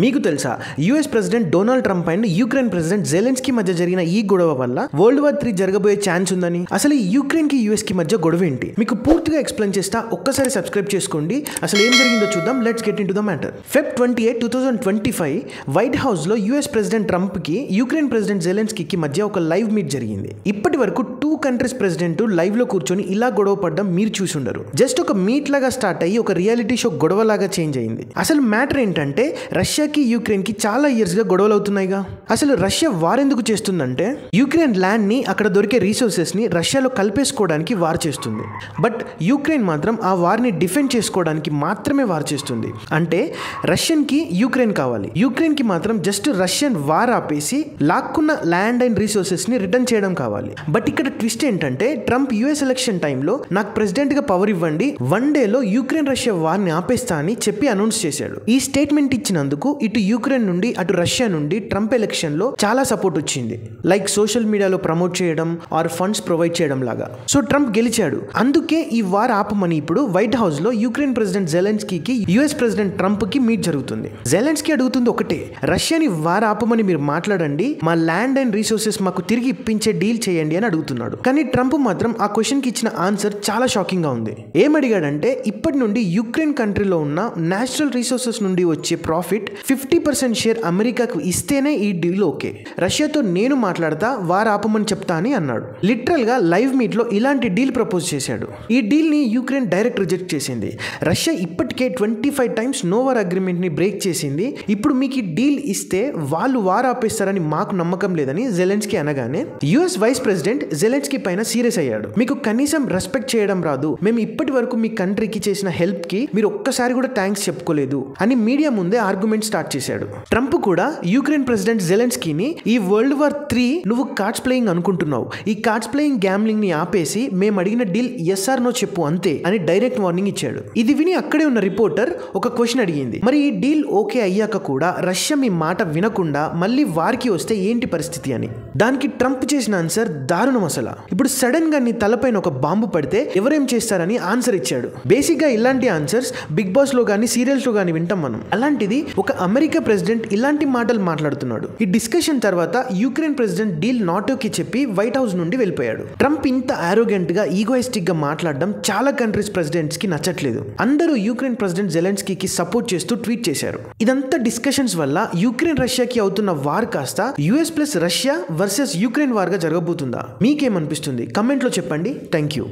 మీకు తెలుసా US president Donald Trump and Ukraine president Zelensky మధ్య జరిగిన ఈ గొడవ వల్ల వరల్డ్ వార్ 3 జరగబోయే ఛాన్స్ ఉందని. అసలు ఈ యుక్రెయిన్ కి యుఎస్ కి మధ్య గొడవ ఏంటి మీకు పూర్తిగా ఎక్స్ప్లెయిన్ చేస్తా. ఒక్కసారి సబ్స్క్రైబ్ చేసుకోండి. అసలు ఏం జరిగిందో చూద్దాం. Let's get into the matter. Feb 28, 2025 white House లో యుఎస్ ప్రెసిడెంట్ ట్రంప్ కి యుక్రెయిన్ ప్రెసిడెంట్ జెలెన్స్కీ మధ్య ఒక లైవ్ మీట్ జరిగింది. ఇప్పటి వరకు 2 కంట్రీస్ ప్రెసిడెంట్ లైవ్ లో కూర్చొని ఇలా గొడవ పడ్డం మీరు చూసి ఉండరు. జస్ట్ ఒక మీట్ లాగా స్టార్ట్ అయ్యి ఒక రియాలిటీ షో గొడవ లాగా చేంజ్ అయింది. అసలు మ్యాటర్ ఏంటంటే రష్యాకి యుక్రెయిన్ కి చాలా ఇయర్స్ గా గొడవలు అవుతున్నాయిగా. అసలు రష్యా వార్ ఎందుకు చేస్తుందంటే యుక్రెయిన్ ల్యాండ్ ని అక్కడ దొరికే రీసోర్సెస్ ని రష్యాలో కలిపేసుకోవడానికి వార్ చేస్తుంది. బట్ యుక్రెయిన్ మాత్రం ఆ వార్ ని డిఫెండ్ చేసుకోవడానికి మాత్రమే వార్ చేస్తుంది. అంటే రష్యన్ కి యుక్రెయిన్ కావాలి, యుక్రెయిన్ కి మాత్రం జస్ట్ రష్యన్ వార్ ఆపేసి లాక్కున్న ల్యాండ్ అండ్ రీసోర్సెస్ ని రిటర్న్ చేయడం కావాలి. బట్ ఇక్కడ ట్విస్ట్ ఏంటంటే ట్రంప్ యుఎస్ ఎలక్షన్ టైంలో నాకు ప్రెసిడెంట్ గా పవర్ ఇవ్వండి, 1 డేలో యుక్రెయిన్ రష్యా వార్ ని ఆపేస్తా అని చెప్పి అనౌన్స్ చేశాడు. ఈ స్టేట్మెంట్ ఇచ్చినందుకు ఇటు యుక్రెయిన్ నుండి అటు రష్యా నుండి ట్రంప్ ఎలక్షన్ లో చాలా సపోర్ట్ వచ్చింది. లైక్ సోషల్ మీడియాలో ప్రమోట్ చేయడం ఆర్ ఫండ్స్ ప్రొవైడ్ చేయడం లాగా. సో ట్రంప్ గెలిచాడు. అందుకే ఈ వార్ ఆపమని ఇప్పుడు వైట్ హౌస్ లో యుక్రెయిన్ ప్రెసిడెంట్ జెలెన్స్కీకి యుఎస్ ప్రెసిడెంట్ ట్రంప్ కి మీట్ జరుగుతుంది. జెలెన్స్కీ అడుగుతుంది ఒకటే, రష్యాని వార్ ఆపమని మీరు మాట్లాడండి, మా ల్యాండ్ అండ్ రీసోర్సెస్ మాకు తిరిగి ఇప్పించే డీల్ చేయండి అని అడుగుతున్నాడు. కానీ ట్రంప్ మాత్రం ఆ క్వశ్చన్ కి ఇచ్చిన ఆన్సర్ చాలా షాకింగ్ గా ఉంది. ఏమడిగాడంటే ఇప్పటి నుండి యుక్రెయిన్ కంట్రీలో ఉన్న నేచురల్ రీసోర్సెస్ నుండి వచ్చే ప్రాఫిట్ 50% షేర్ అమెరికాకు ఇస్తేనే ఈ డీల్ ఓకే, రష్యాతో నేను మాట్లాడతా వార్ ఆపమని చెప్తా అని అన్నాడు. లిటరల్ గా లైవ్ మీట్ లో ఇలాంటి డీల్ ప్రపోజ్ చేశాడు. ఈ డీల్ ని యుక్రెయిన్ డైరెక్ట్ రిజెక్ట్ చేసింది. రష్యా ఇప్పటికే 25 టైమ్స్ నో వార్ అగ్రిమెంట్ ని బ్రేక్ చేసింది. ఇప్పుడు మీకు ఈ డీల్ ఇస్తే వాళ్ళు వార్ ఆపేస్తారని మాకు నమ్మకం లేదని జెలెన్స్కీ అనగానే యుఎస్ వైస్ ప్రెసిడెంట్ జెలెన్స్కీ పైన సీరియస్ అయ్యాడు. మీకు కనీసం రెస్పెక్ట్ చేయడం రాదు, మేము ఇప్పటి వరకు మీ కంట్రీకి చేసిన హెల్ప్ కి మీరు ఒక్కసారి కూడా థ్యాంక్స్ చెప్పుకోలేదు అని మీడియా ముందే ఆర్గ్యుమెంట్ స్టార్ట్ చేశాడు. ట్రంప్ కూడా యుక్రెయిన్ ప్రెసిడెంట్ జెలెన్స్కీని ఈ వరల్డ్ వార్ 3 నువ్వు కార్డ్స్ ప్లేయింగ్ అనుకుంటున్నావు, ఈ కార్డ్స్ ప్లేయింగ్ గ్యామ్లింగ్ ని ఆపేసి మేము అడిగిన డీల్ ఎస్ ఆర్ నో చెప్పు అంతే అని డైరెక్ట్ వార్నింగ్ ఇచ్చాడు. ఇది విని అక్కడే ఉన్న రిపోర్టర్ ఒక క్వశ్చన్ అడిగింది, మరి ఈ డీల్ ఓకే అయ్యాక కూడా రష్యా మీ మాట వినకుండా మళ్ళీ వార్కి వస్తే ఏంటి పరిస్థితి అని. దానికి ట్రంప్ చేసిన ఆన్సర్ దారుణం. అసలు ఇప్పుడు సడన్ గా నీ తలపైన ఒక బాంబు పడితే ఎవరేం చేస్తారని ఆన్సర్ ఇచ్చాడు. బేసిక్ గా ఇలాంటి ఆన్సర్స్ బిగ్ బాస్ లో గానీ సీరియల్స్ లో గానీ వింటాం మనం. అలాంటిది ఒక అమెరికా ప్రెసిడెంట్ ఇలాంటి మాటలు మాట్లాడుతున్నాడు. ఈ డిస్కషన్ తర్వాత Ukraine president deal not okay చెప్పి వైట్ హౌస్ నుండి వెళ్ళిపోయాడు. ట్రంప్ ఇంత ఆరోగెంట్ గా ఈగోయిస్టిక్ గా మాట్లాడడం చాలా కంట్రీస్ ప్రెసిడెంట్స్ కి నచ్చట్లేదు. అందరూ యుక్రెయిన్ ప్రెసిడెంట్ జెలెన్స్కీకి సపోర్ట్ చేస్తూ ట్వీట్ చేశారు. ఇదంతా డిస్కషన్స్ వల్ల యుక్రెయిన్ రష్యాకి అవుతున్న వార్ కాస్త US plus Russia versus Ukraine war గా జరగబోతుందా? మీకేమనిపిస్తుంది? కమెంట్ లో చెప్పండి. Thank you.